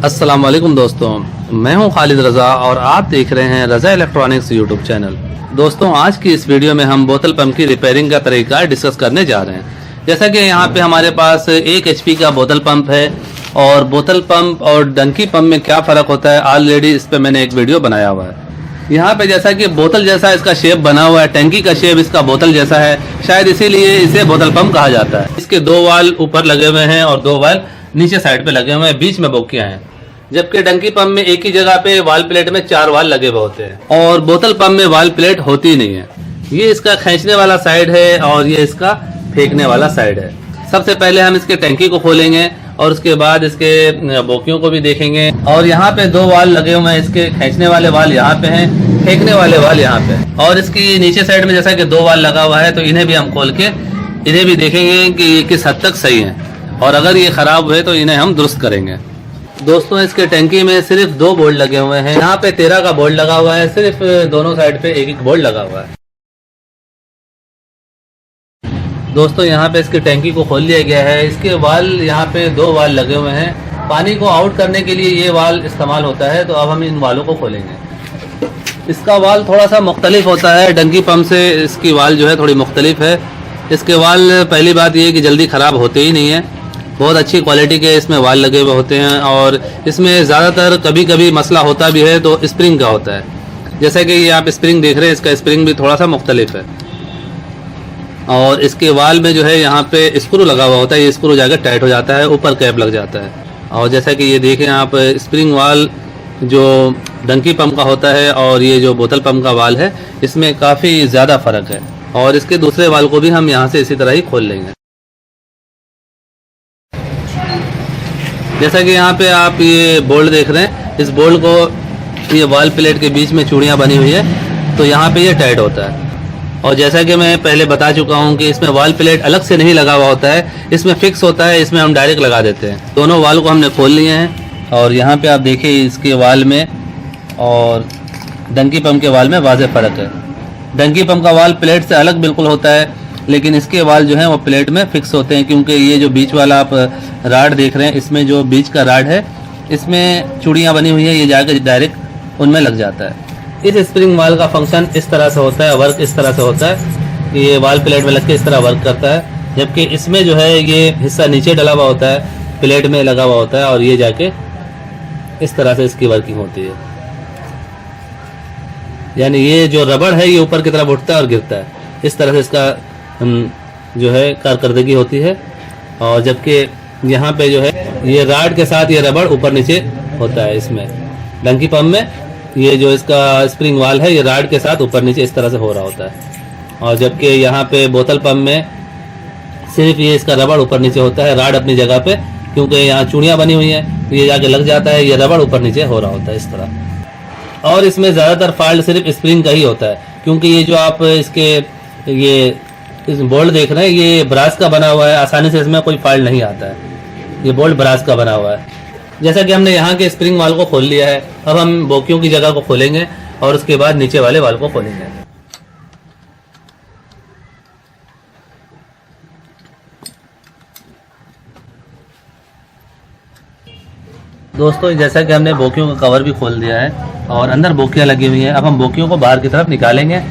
अस्सलाम वालेकुम दोस्तों, मैं हूं खालिद रज़ा और आप देख रहे हैं रज़ा इलेक्ट्रॉनिक्स यूट्यूब चैनल। दोस्तों, आज की इस वीडियो में हम बोतल पंप की रिपेयरिंग का तरीका डिस्कस करने जा रहे हैं। जैसा कि यहाँ पे हमारे पास 1 HP का बोतल पंप है और बोतल पंप और डंकी पंप में क्या फ़र्क होता है ऑलरेडी इस पर मैंने एक वीडियो बनाया हुआ है। यहाँ पे जैसा कि बोतल जैसा इसका शेप बना हुआ है, टैंकी का शेप इसका बोतल जैसा है, शायद इसीलिए इसे बोतल पंप कहा जाता है। इसके 2 वाल्व ऊपर लगे हुए हैं और 2 वाल्व नीचे साइड पे लगे हुए हैं, बीच में बोकियां हैं। जबकि डंकी पंप में एक ही जगह पे वाल प्लेट में 4 वाल लगे हुए होते हैं और बोतल पंप में वाल प्लेट होती ही नहीं है। ये इसका खींचने वाला साइड है और ये इसका फेंकने वाला साइड है। सबसे पहले हम इसके टैंकी को खोलेंगे और उसके बाद इसके बोकियों को भी देखेंगे। और यहाँ पे 2 वाल लगे हुए हैं, इसके खींचने वाले वाल यहाँ पे हैं, फेंकने वाले वाल यहाँ पे। और इसकी नीचे साइड में जैसा कि 2 वाल लगा हुआ है, तो इन्हें भी हम खोल के इन्हें भी देखेंगे कि ये किस हद तक सही है और अगर ये खराब हुए तो इन्हें हम दुरुस्त करेंगे। दोस्तों, इसके टैंकी में सिर्फ 2 बोल्ट लगे हुए हैं। यहाँ पे 13 का बोल्ट लगा हुआ है, सिर्फ दोनों साइड पे एक बोल्ट लगा हुआ है। दोस्तों, यहाँ पे इसकी टैंकी को खोल लिया गया है। इसके वाल यहाँ पे 2 वाल लगे हुए हैं। पानी को आउट करने के लिए ये वाल इस्तेमाल होता है, तो अब हम इन वालों को खोलेंगे। इसका वाल थोड़ा सा मुख्तलिफ होता है, डंकी पंप से इसकी वाल जो है थोड़ी मुख्तलिफ है। इसके वाल पहली बात ये कि जल्दी ख़राब होते ही नहीं है, बहुत अच्छी क्वालिटी के इसमें वाल लगे हुए होते हैं। और इसमें ज़्यादातर कभी कभी मसला होता भी है तो स्प्रिंग का होता है। जैसा कि ये आप स्प्रिंग देख रहे हैं, इसका स्प्रिंग भी थोड़ा सा मुख्तलिफ है। और इसके वाल में जो है यहाँ पे स्क्रू लगा हुआ होता है, ये स्क्रू जाकर टाइट हो जाता है, ऊपर कैप लग जाता है। और जैसा कि ये देखें आप, स्प्रिंग वाल जो डंकी पंप का होता है और ये जो बोतल पंप का वाल है, इसमें काफ़ी ज़्यादा फ़र्क है। और इसके दूसरे वाल को भी हम यहाँ से इसी तरह ही खोल लेंगे। जैसा कि यहाँ पे आप ये बोल्ट देख रहे हैं, इस बोल्ट को ये वाल प्लेट के बीच में चूड़ियाँ बनी हुई है, तो यहाँ पे ये टाइट होता है। और जैसा कि मैं पहले बता चुका हूँ कि इसमें वाल प्लेट अलग से नहीं लगा हुआ होता है, इसमें फिक्स होता है, इसमें हम डायरेक्ट लगा देते हैं। दोनों वाल को हमने खोल लिए हैं और यहाँ पे आप देखिए इसके वाल में और डंकी पंप के वाल में वाज़ेह फ़र्क है। डंकी पंप का वाल प्लेट से अलग बिल्कुल होता है, लेकिन इसके वाल जो हैं वो प्लेट में फिक्स होते हैं, क्योंकि ये जो बीच वाला आप राड देख रहे हैं, इसमें जो बीच का राड है, इसमें चूड़ियाँ बनी हुई हैं, ये जाकर डायरेक्ट उनमें लग जाता है। इस स्प्रिंग वाल का फंक्शन इस तरह से होता है, वर्क इस तरह से होता है कि ये वाल प्लेट में लग के इस तरह वर्क करता है। जबकि इसमें जो है ये हिस्सा नीचे डला हुआ होता है, प्लेट में लगा हुआ होता है और ये जाके इस तरह से इसकी वर्किंग होती है। यानी ये जो रबड़ है ये ऊपर की तरफ उठता है और गिरता है, इस तरह से इसका जो है कारकर्दगी होती है। और जबकि यहाँ पे जो है ये राड के साथ ये रबड़ ऊपर नीचे होता है। इसमें डंकी पंप में ये जो इसका स्प्रिंग वाल है, ये राड के साथ ऊपर नीचे इस तरह से हो रहा होता है। और जबकि यहाँ पे बोतल पंप में सिर्फ ये इसका रबड़ ऊपर नीचे होता है, राड अपनी जगह पे, क्योंकि यहाँ चूड़ियाँ बनी हुई हैं, ये जाके लग जाता है, ये रबड़ ऊपर नीचे हो रहा होता है इस तरह। और इसमें ज़्यादातर फॉल्ट सिर्फ स्प्रिंग का ही होता है, क्योंकि ये जो आप इसके ये इस बोल्ट देख रहे हैं, ये ब्रास का बना हुआ है, आसानी से इसमें कोई फॉल्ट नहीं आता है। ये बोल्ट ब्रास का बना हुआ है। जैसा कि हमने यहाँ के स्प्रिंग वाल को खोल लिया है, अब हम बोकियों की जगह को खोलेंगे और उसके बाद नीचे वाले वाल को खोलेंगे। दोस्तों, जैसा कि हमने बोकियों का कवर भी खोल दिया है और अंदर बोकियाँ लगी हुई हैं, अब हम बोकियों को बाहर की तरफ निकालेंगे।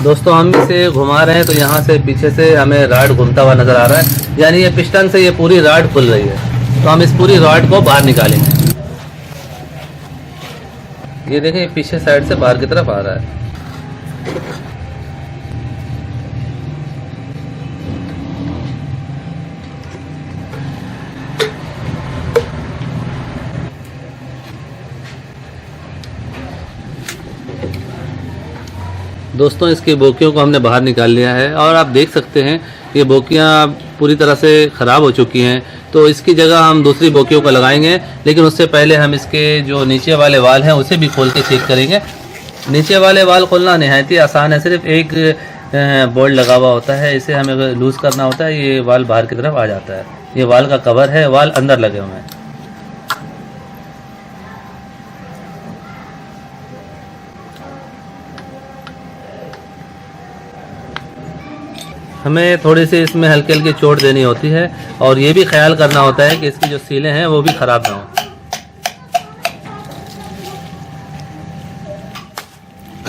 दोस्तों, हम इसे घुमा रहे हैं तो यहाँ से पीछे से हमें राड घूमता हुआ नज़र आ रहा है, यानी ये पिस्टन से ये पूरी राड खुल रही है। तो हम इस पूरी राड को बाहर निकालेंगे। ये देखें, पीछे साइड से बाहर की तरफ आ रहा है। दोस्तों, इसकी बोकियों को हमने बाहर निकाल लिया है और आप देख सकते हैं ये बोकियां पूरी तरह से ख़राब हो चुकी हैं। तो इसकी जगह हम दूसरी बोकियों को लगाएंगे, लेकिन उससे पहले हम इसके जो नीचे वाले वाल हैं उसे भी खोल के चेक करेंगे। नीचे वाले वाल खोलना निहायत ही आसान है, सिर्फ एक बोल्ट लगा हुआ होता है, इसे हमें अगर लूज़ करना होता है, ये वाल बाहर की तरफ आ जाता है। ये वाल का कवर है, वाल अंदर लगे हुए हैं। हमें थोड़ी सी इसमें हल्की हल्की चोट देनी होती है और ये भी ख्याल करना होता है कि इसकी जो सीलें हैं वो भी ख़राब ना हो।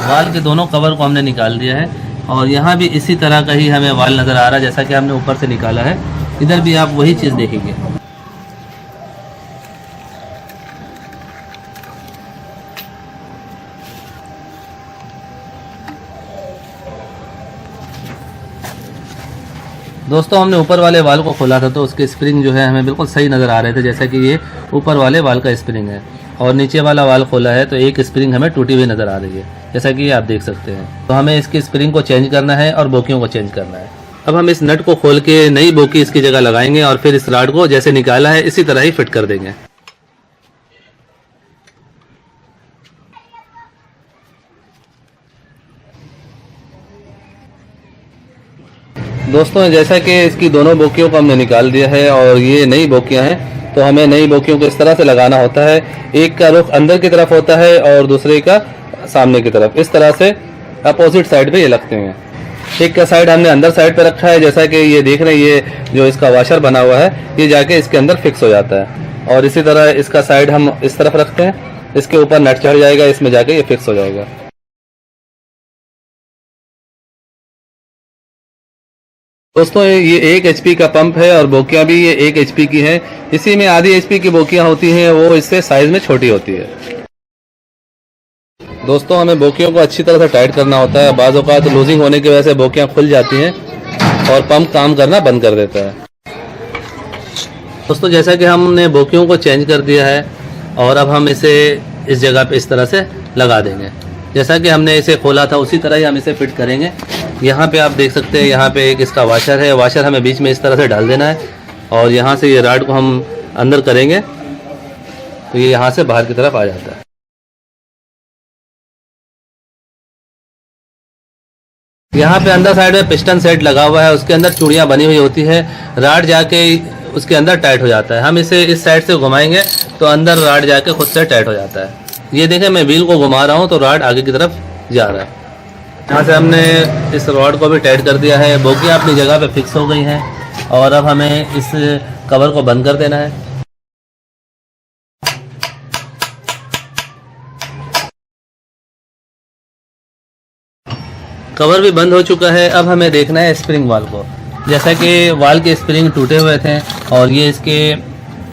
वाल के दोनों कवर को हमने निकाल दिया है और यहाँ भी इसी तरह का ही हमें वाल नज़र आ रहा है जैसा कि हमने ऊपर से निकाला है। इधर भी आप वही चीज़ देखेंगे। दोस्तों हमने ऊपर वाले वाल को खोला था तो उसके स्प्रिंग जो है हमें बिल्कुल सही नज़र आ रहे थे, जैसा कि ये ऊपर वाले वाल का स्प्रिंग है। और नीचे वाला वाल खोला है तो एक स्प्रिंग हमें टूटी हुई नज़र आ रही है, जैसा कि ये आप देख सकते हैं। तो हमें इसकी स्प्रिंग को चेंज करना है और बोकियों को चेंज करना है। अब हम इस नट को खोल के नई बोकी इसकी जगह लगाएंगे और फिर इस रॉड को जैसे निकाला है इसी तरह ही फिट कर देंगे। दोस्तों जैसा कि इसकी दोनों बोकियों को हमने निकाल दिया है और ये नई बोकियां हैं, तो हमें नई बोकियों को इस तरह से लगाना होता है। एक का रुख अंदर की तरफ होता है और दूसरे का सामने की तरफ। इस तरह से अपोजिट साइड पे ये लगते हैं। एक का साइड हमने अंदर साइड पे रखा है, जैसा कि ये देख रहे हैं, ये जो इसका वाशर बना हुआ है ये जाके इसके अंदर फिक्स हो जाता है। और इसी तरह इसका साइड हम इस तरफ रखते हैं, इसके ऊपर नट चढ़ जाएगा, इसमें जाके ये फिक्स हो जाएगा। दोस्तों ये 1 HP का पंप है और बोकियां भी ये 1 HP की है। इसी में आधी HP की बोकियां होती हैं, वो इससे साइज में छोटी होती है। दोस्तों हमें बोकियों को अच्छी तरह से टाइट करना होता है। बाज़ औक़ात लूजिंग होने की वजह से बोकियां खुल जाती हैं और पंप काम करना बंद कर देता है। दोस्तों जैसा कि हमने बोकियों को चेंज कर दिया है और अब हम इसे इस जगह पे इस तरह से लगा देंगे। जैसा कि हमने इसे खोला था उसी तरह ही हम इसे फिट करेंगे। यहाँ पे आप देख सकते हैं, यहाँ पे एक इसका वाशर है। वाशर हमें बीच में इस तरह से डाल देना है और यहाँ से ये रॉड को हम अंदर करेंगे तो ये यहाँ से बाहर की तरफ आ जाता है। यहाँ पे अंदर साइड में पिस्टन सेट लगा हुआ है, उसके अंदर चूड़ियाँ बनी हुई होती है। रॉड जाके उसके अंदर टाइट हो जाता है। हम इसे इस साइड से घुमाएंगे तो अंदर रॉड जाके खुद से टाइट हो जाता है। ये देखें, मैं व्हील को घुमा रहा हूँ तो रॉड आगे की तरफ जा रहा है। यहाँ से हमने इस रॉड को भी टाइट कर दिया है। बोगियाँ अपनी जगह पे फिक्स हो गई हैं और अब हमें इस कवर को बंद कर देना है। कवर भी बंद हो चुका है। अब हमें देखना है स्प्रिंग वाल को। जैसा कि वाल के स्प्रिंग टूटे हुए थे और ये इसके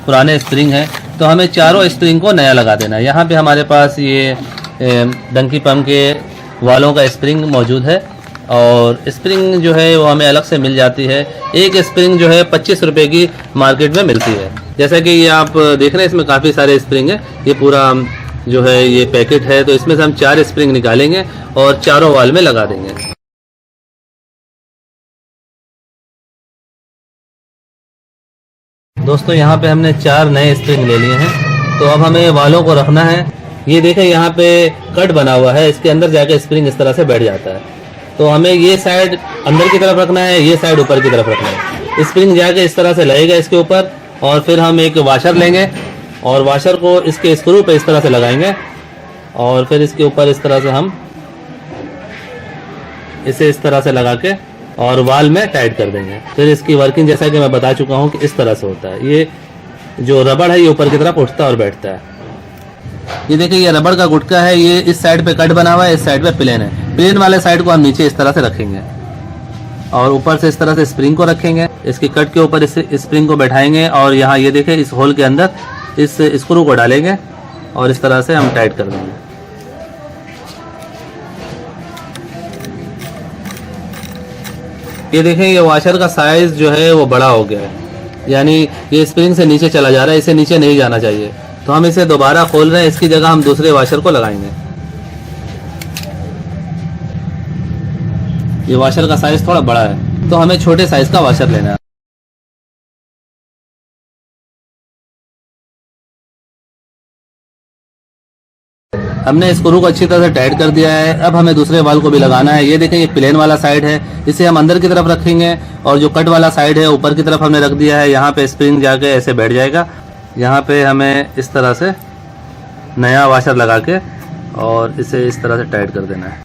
पुराने स्प्रिंग हैं, तो हमें चारों स्प्रिंग को नया लगा देना है। यहाँ पे हमारे पास ये डंकी पंप के वालों का स्प्रिंग मौजूद है और स्प्रिंग जो है वो हमें अलग से मिल जाती है। एक स्प्रिंग जो है 25 रुपये की मार्केट में मिलती है। जैसा कि ये आप देख रहे हैं, इसमें काफ़ी सारे स्प्रिंग है। ये पूरा जो है ये पैकेट है, तो इसमें से हम 4 स्प्रिंग निकालेंगे और चारों वाल में लगा देंगे। दोस्तों यहाँ पे हमने 4 नए स्प्रिंग ले लिए हैं, तो अब हमें वालों को रखना है। ये देखें, यहाँ पे कट बना हुआ है, इसके अंदर जाके स्प्रिंग इस तरह से बैठ जाता है। तो हमें ये साइड अंदर की तरफ रखना है, ये साइड ऊपर की तरफ रखना है। स्प्रिंग जाके इस तरह से लगेगा इसके ऊपर और फिर हम एक वाशर लेंगे और वाशर को इसके स्क्रू पे इस तरह से लगाएंगे और फिर इसके ऊपर इस तरह से हम इसे इस तरह से लगा के और वाल में टाइट कर देंगे। फिर इसकी वर्किंग जैसा कि मैं बता चुका हूँ कि इस तरह से होता है। ये जो रबड़ है ये ऊपर की तरफ उठता और बैठता है। ये देखिए, ये रबड़ का गुटका है। ये इस साइड पे कट बना हुआ है, इस साइड पे प्लेन है। प्लेन वाले साइड को हम नीचे इस तरह से रखेंगे और ऊपर से इस तरह से स्प्रिंग को रखेंगे। इसकी कट के ऊपर इस स्प्रिंग को बैठाएंगे और यहाँ ये देखिए, इस होल के अंदर इस स्क्रू को डालेंगे और इस तरह से हम टाइट कर देंगे। ये देखें, ये वाशर का साइज जो है वो बड़ा हो गया है, यानी ये स्प्रिंग से नीचे चला जा रहा है, इसे नीचे नहीं जाना चाहिए। तो हम इसे दोबारा खोल रहे हैं, इसकी जगह हम दूसरे वाशर को लगाएंगे। ये वाशर का साइज थोड़ा बड़ा है, तो हमें छोटे साइज का वाशर लेना है। हमने स्क्रू को अच्छी तरह से टाइट कर दिया है। अब हमें दूसरे वाल को भी लगाना है। ये देखें, ये प्लेन वाला साइड है, इसे हम अंदर की तरफ रखेंगे और जो कट वाला साइड है ऊपर की तरफ हमने रख दिया है। यहाँ पे स्प्रिंग जाके ऐसे बैठ जाएगा। यहाँ पे हमें इस तरह से नया वाशर लगा के और इसे इस तरह से टाइट कर देना है।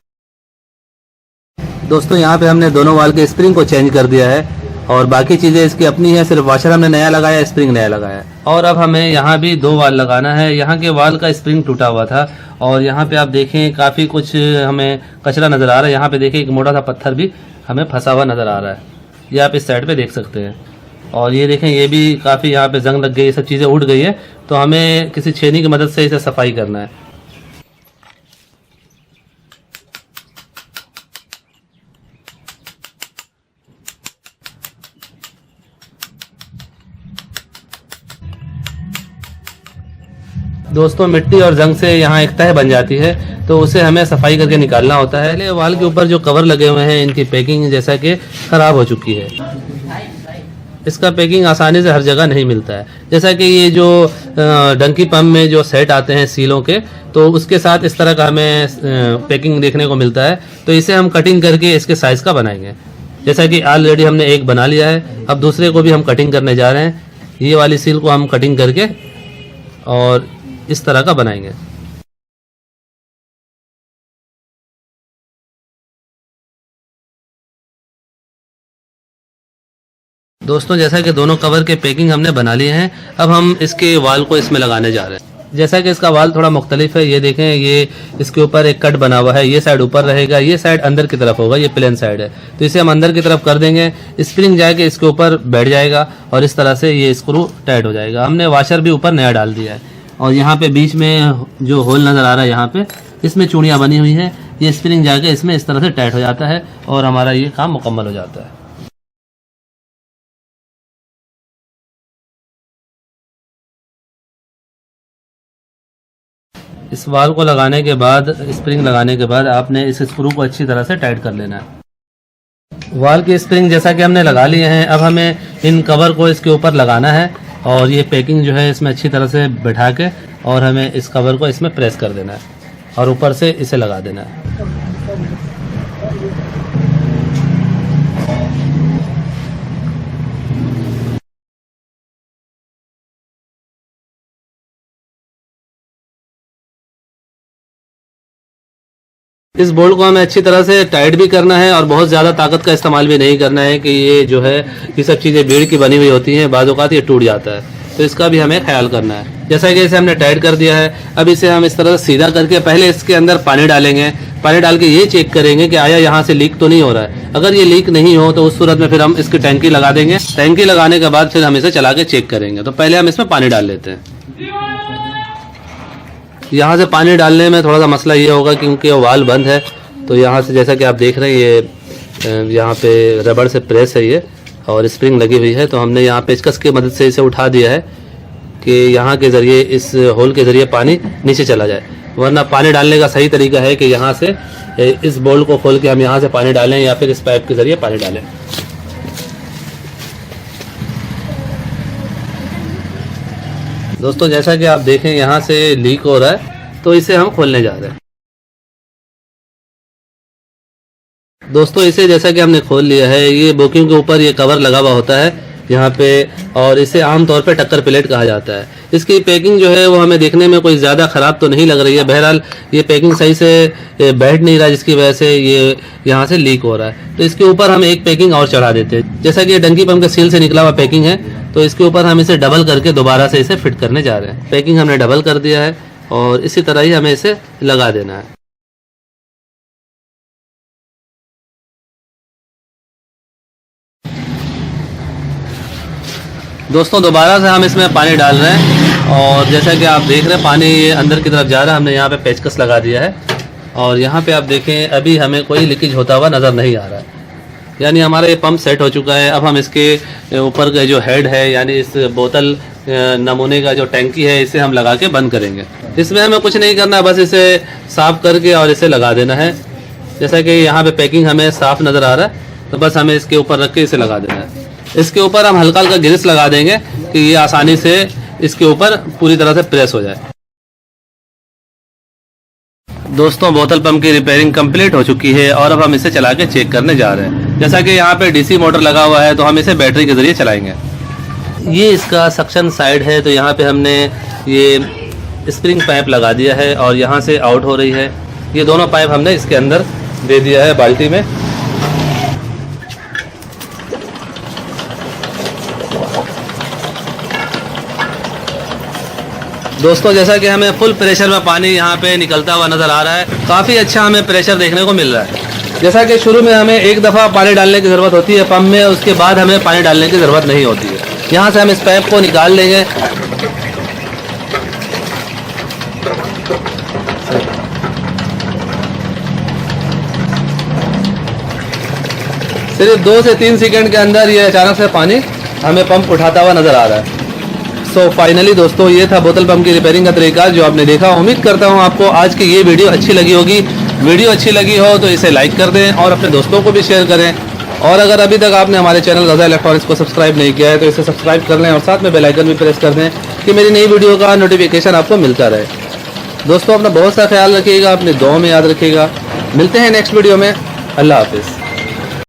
दोस्तों यहाँ पे हमने दोनों वाल के स्प्रिंग को चेंज कर दिया है और बाकी चीज़ें इसकी अपनी है, सिर्फ वाशर हमने नया लगाया, स्प्रिंग नया लगाया है। और अब हमें यहाँ भी 2 वाल लगाना है। यहाँ के वाल का स्प्रिंग टूटा हुआ था और यहाँ पे आप देखें काफ़ी कुछ हमें कचरा नज़र आ रहा है। यहाँ पे देखें एक मोटा सा पत्थर भी हमें फंसा हुआ नज़र आ रहा है, ये आप इस साइड पे देख सकते हैं। और ये देखें ये भी काफ़ी यहाँ पे जंग लग गई, ये सब चीज़ें उठ गई है, तो हमें किसी छेनी की मदद से इसे सफाई करना है। दोस्तों मिट्टी और जंग से यहाँ एक तह बन जाती है, तो उसे हमें सफाई करके निकालना होता है। पहले वाल के ऊपर जो कवर लगे हुए हैं इनकी पैकिंग जैसा कि ख़राब हो चुकी है, इसका पैकिंग आसानी से हर जगह नहीं मिलता है। जैसा कि ये जो डंकी पंप में जो सेट आते हैं सीलों के, तो उसके साथ इस तरह का हमें पैकिंग देखने को मिलता है। तो इसे हम कटिंग करके इसके साइज़ का बनाएंगे। जैसा कि ऑलरेडी हमने एक बना लिया है, अब दूसरे को भी हम कटिंग करने जा रहे हैं। ये वाली सील को हम कटिंग करके और इस तरह का बनाएंगे। दोस्तों जैसा कि दोनों कवर के पैकिंग हमने बना लिए हैं, अब हम इसके वाल को इसमें लगाने जा रहे हैं। जैसा कि इसका वाल थोड़ा मुख्तलिफ है, ये देखें, ये इसके ऊपर एक कट बना हुआ है, ये साइड ऊपर रहेगा, ये साइड अंदर की तरफ होगा, ये प्लेन साइड है, तो इसे हम अंदर की तरफ कर देंगे। स्प्रिंग जाके इसके ऊपर बैठ जाएगा और इस तरह से ये स्क्रू टाइट हो जाएगा। हमने वाशर भी ऊपर नया डाल दिया है और यहाँ पे बीच में जो होल नज़र आ रहा है, यहाँ पे इसमें चूड़ियाँ बनी हुई हैं, ये स्प्रिंग जाके इसमें इस तरह से टाइट हो जाता है और हमारा ये काम मुकम्मल हो जाता है। इस वाल को लगाने के बाद, स्प्रिंग लगाने के बाद आपने इस स्क्रू को अच्छी तरह से टाइट कर लेना है। वाल की स्प्रिंग जैसा कि हमने लगा लिए हैं, अब हमें इन कवर को इसके ऊपर लगाना है और ये पैकिंग जो है इसमें अच्छी तरह से बैठा के और हमें इस कवर को इसमें प्रेस कर देना है और ऊपर से इसे लगा देना है। इस बोल्ट को हमें अच्छी तरह से टाइट भी करना है और बहुत ज़्यादा ताकत का इस्तेमाल भी नहीं करना है कि ये जो है ये सब चीज़ें बीड़ की बनी हुई होती हैं, बाज़ औक़ात ये टूट जाता है, तो इसका भी हमें ख्याल करना है। जैसा कि इसे हमने टाइट कर दिया है, अब इसे हम इस तरह से सीधा करके पहले इसके अंदर पानी डालेंगे। पानी डाल के ये चेक करेंगे कि आया यहाँ से लीक तो नहीं हो रहा है। अगर ये लीक नहीं हो तो उस सूरत में फिर हम इसकी टैंकी लगा देंगे। टैंकी लगाने के बाद फिर हम इसे चला के चेक करेंगे। तो पहले हम इसमें पानी डाल लेते हैं। यहाँ से पानी डालने में थोड़ा सा मसला ये होगा क्योंकि वाल बंद है, तो यहाँ से जैसा कि आप देख रहे हैं ये यहाँ पे रबड़ से प्रेस है ये और स्प्रिंग लगी हुई है, तो हमने यहाँ पेचकस की मदद से इसे उठा दिया है कि यहाँ के ज़रिए, इस होल के ज़रिए पानी नीचे चला जाए। वरना पानी डालने का सही तरीका है कि यहाँ से इस बोल्ट को खोल के हम यहाँ से पानी डालें या फिर इस पाइप के ज़रिए पानी डालें। दोस्तों जैसा कि आप देखें यहाँ से लीक हो रहा है, तो इसे हम खोलने जा रहे हैं। दोस्तों इसे जैसा कि हमने खोल लिया है, ये बोकिंग के ऊपर ये कवर लगा हुआ होता है यहाँ पे, और इसे आमतौर पे टक्कर प्लेट कहा जाता है। इसकी पैकिंग जो है वो हमें देखने में कोई ज़्यादा ख़राब तो नहीं लग रही है। बहरहाल ये पैकिंग सही से बैठ नहीं रहा, जिसकी वजह से ये यहाँ से लीक हो रहा है। तो इसके ऊपर हम एक पैकिंग और चढ़ा देते हैं। जैसा कि ये डंकी पंप के सील से निकला हुआ पैकिंग है, तो इसके ऊपर हम इसे डबल करके दोबारा से इसे फिट करने जा रहे हैं। पैकिंग हमने डबल कर दिया है और इसी तरह ही हमें इसे लगा देना है। दोस्तों दोबारा से हम इसमें पानी डाल रहे हैं और जैसा कि आप देख रहे हैं पानी ये अंदर की तरफ जा रहा है। हमने यहाँ पे पेचकस लगा दिया है और यहाँ पे आप देखें अभी हमें कोई लीकेज होता हुआ नज़र नहीं आ रहा है, यानी हमारा ये पंप सेट हो चुका है। अब हम इसके ऊपर का जो हेड है, यानी इस बोतल नमूने का जो टैंकी है, इसे हम लगा के बंद करेंगे। इसमें हमें कुछ नहीं करना, बस इसे साफ़ करके और इसे लगा देना है। जैसा कि यहाँ पे पैकिंग हमें साफ़ नज़र आ रहा है, तो बस हमें इसके ऊपर रख के इसे लगा देना है। इसके ऊपर हम हल्का हल्का ग्रीस लगा देंगे कि ये आसानी से इसके ऊपर पूरी तरह से प्रेस हो जाए। दोस्तों बोतल पंप की रिपेयरिंग कंप्लीट हो चुकी है और अब हम इसे चला के चेक करने जा रहे हैं। जैसा कि यहाँ पे डीसी मोटर लगा हुआ है, तो हम इसे बैटरी के ज़रिए चलाएंगे। ये इसका सक्शन साइड है, तो यहाँ पे हमने ये स्प्रिंग पाइप लगा दिया है और यहाँ से आउट हो रही है। ये दोनों पाइप हमने इसके अंदर दे दिया है बाल्टी में, दोस्तों जैसा कि हमें फुल प्रेशर में पानी यहाँ पे निकलता हुआ नज़र आ रहा है, काफ़ी अच्छा हमें प्रेशर देखने को मिल रहा है। जैसा कि शुरू में हमें एक दफ़ा पानी डालने की ज़रूरत होती है पंप में, उसके बाद हमें पानी डालने की ज़रूरत नहीं होती है। यहाँ से हम इस पाइप को निकाल लेंगे। सिर्फ 2 से 3 सेकंड के अंदर ये अचानक से पानी हमें पंप उठाता हुआ नज़र आ रहा है। सो फाइनली दोस्तों ये था बोतल पंप की रिपेयरिंग का तरीका जो आपने देखा। उम्मीद करता हूँ आपको आज की ये वीडियो अच्छी लगी होगी। वीडियो अच्छी लगी हो तो इसे लाइक कर दें और अपने दोस्तों को भी शेयर करें। और अगर अभी तक आपने हमारे चैनल रज़ा इलेक्ट्रॉनिक्स को सब्सक्राइब नहीं किया है तो इसे सब्सक्राइब कर लें और साथ में बेल आइकन भी प्रेस कर दें कि मेरी नई वीडियो का नोटिफिकेशन आपको मिलता रहे। दोस्तों अपना बहुत सा ख्याल रखिएगा, अपने दुआओं में याद रखिएगा। मिलते हैं नेक्स्ट वीडियो में। अल्लाह हाफिज़।